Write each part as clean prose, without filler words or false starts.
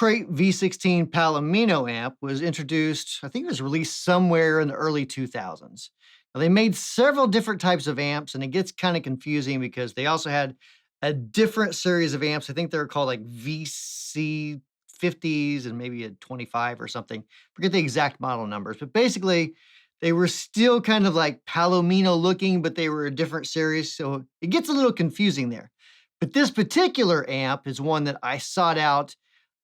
Crate V16 Palomino amp was introduced, I think it was released somewhere in the early 2000s. Now, they made several different types of amps, and it gets kind of confusing because they also had a different series of amps. I think they were called like VC50s and maybe a 25 or something. Forget the exact model numbers, but basically they were still kind of like Palomino looking, but they were a different series. So it gets a little confusing there. But this particular amp is one that I sought out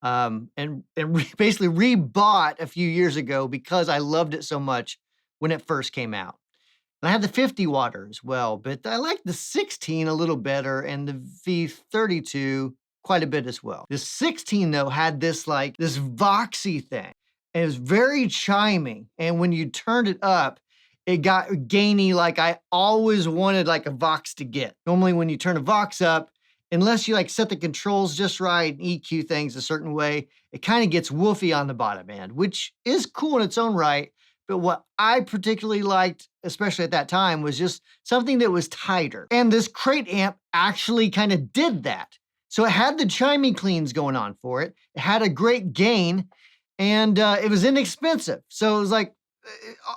basically rebought a few years ago because I loved it so much when it first came out. And I have the 50 watter as well, but I like the 16 a little better and the V32 quite a bit as well. The 16 though had this voxy thing, and it was very chiming. And when you turned it up, it got gainy like I always wanted like a Vox to get. Normally when you turn a Vox up, unless you set the controls just right and EQ things a certain way, it kind of gets woofy on the bottom end, which is cool in its own right. But what I particularly liked, especially at that time, was just something that was tighter. And this Crate amp actually kind of did that. So it had the chiming cleans going on for it. It had a great gain, and it was inexpensive. So it was like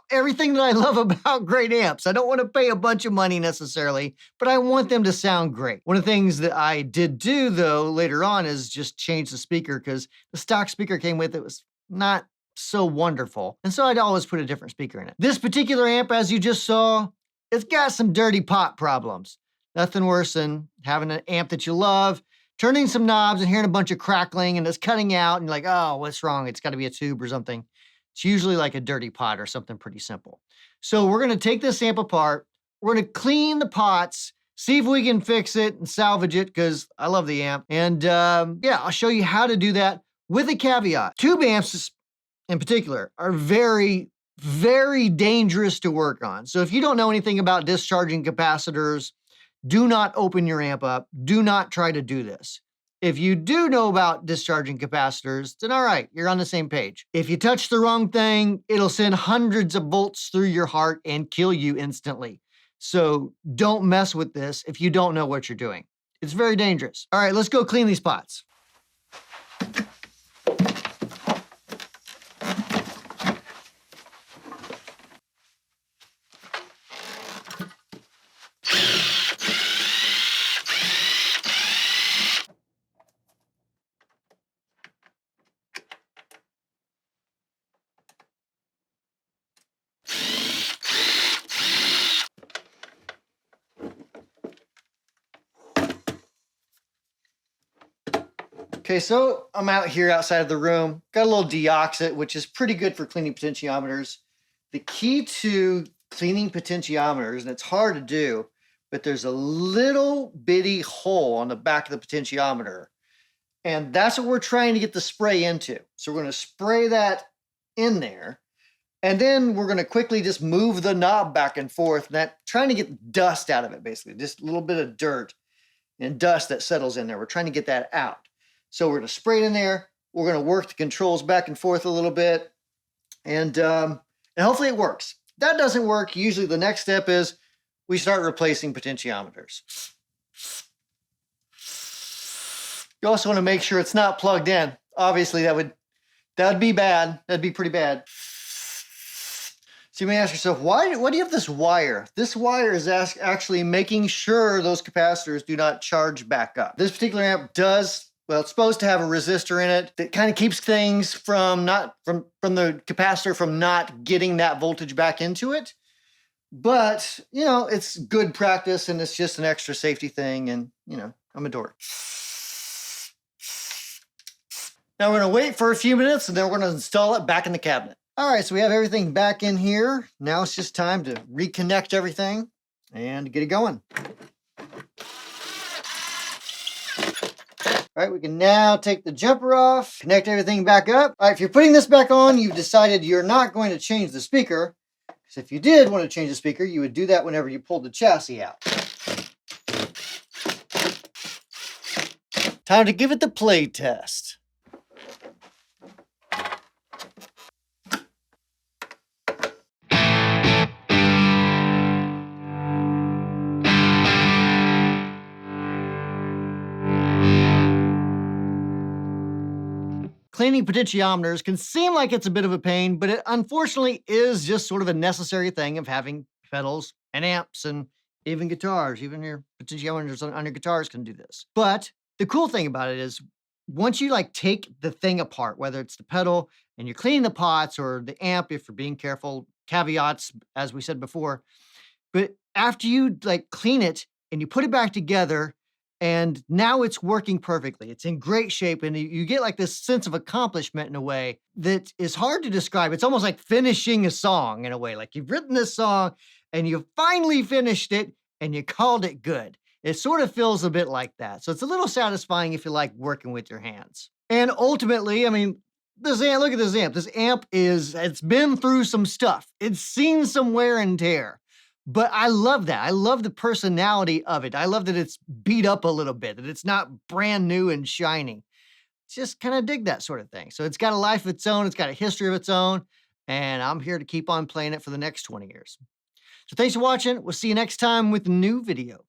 everything that I love about great amps. I don't want to pay a bunch of money necessarily, but I want them to sound great. One of the things that I did do though later on is just change the speaker, because the stock speaker came with it was not so wonderful. And so I'd always put a different speaker in it. This particular amp, as you just saw, it's got some dirty pot problems. Nothing worse than having an amp that you love, turning some knobs and hearing a bunch of crackling and it's cutting out and you're like, oh, what's wrong? It's got to be a tube or something. It's usually like a dirty pot or something pretty simple. So we're going to take this amp apart. We're going to clean the pots, see if we can fix it and salvage it, because I love the amp. And yeah, I'll show you how to do that with a caveat. Tube amps in particular are very, very dangerous to work on. So if you don't know anything about discharging capacitors, do not open your amp up. Do not try to do this. If you do know about discharging capacitors, then all right, you're on the same page. If you touch the wrong thing, it'll send hundreds of volts through your heart and kill you instantly. So don't mess with this if you don't know what you're doing. It's very dangerous. All right, let's go clean these pots. Okay, so I'm out here outside of the room. Got a little deoxit, which is pretty good for cleaning potentiometers. The key to cleaning potentiometers, and it's hard to do, but there's a little bitty hole on the back of the potentiometer. And that's what we're trying to get the spray into. So we're going to spray that in there. And then we're going to quickly just move the knob back and forth, trying to get dust out of it, basically. Just a little bit of dirt and dust that settles in there. We're trying to get that out. So we're going to spray it in there. We're going to work the controls back and forth a little bit. And hopefully it works. If that doesn't work, usually the next step is we start replacing potentiometers. You also want to make sure it's not plugged in. Obviously, that would be bad. That'd be pretty bad. So you may ask yourself, why do you have this wire? This wire is actually making sure those capacitors do not charge back up. This particular amp does. Well, it's supposed to have a resistor in it that kind of keeps things from the capacitor from not getting that voltage back into it. But, you know, it's good practice and it's just an extra safety thing. And, you know, I'm a dork. Now we're going to wait for a few minutes and then we're going to install it back in the cabinet. All right, so we have everything back in here. Now it's just time to reconnect everything and get it going. All right, we can now take the jumper off, connect everything back up. All right, if you're putting this back on, you've decided you're not going to change the speaker. Because if you did want to change the speaker, you would do that whenever you pulled the chassis out. Time to give it the play test. Cleaning potentiometers can seem like it's a bit of a pain, but it unfortunately is just sort of a necessary thing of having pedals and amps and even guitars. Even your potentiometers on your guitars can do this. But the cool thing about it is once you like take the thing apart, whether it's the pedal and you're cleaning the pots or the amp, if you're being careful, caveats, as we said before, but after you like clean it and you put it back together, and now it's working perfectly. It's in great shape, and you get like this sense of accomplishment in a way that is hard to describe. It's almost like finishing a song in a way. Like you've written this song and you finally finished it and you called it good. It sort of feels a bit like that. So it's a little satisfying if you like working with your hands. And ultimately, I mean, this amp, look at this amp. This amp it's been through some stuff. It's seen some wear and tear. But I love that. I love the personality of it. I love that it's beat up a little bit, that it's not brand new and shiny. Just kind of dig that sort of thing. So it's got a life of its own. It's got a history of its own. And I'm here to keep on playing it for the next 20 years. So thanks for watching. We'll see you next time with a new video.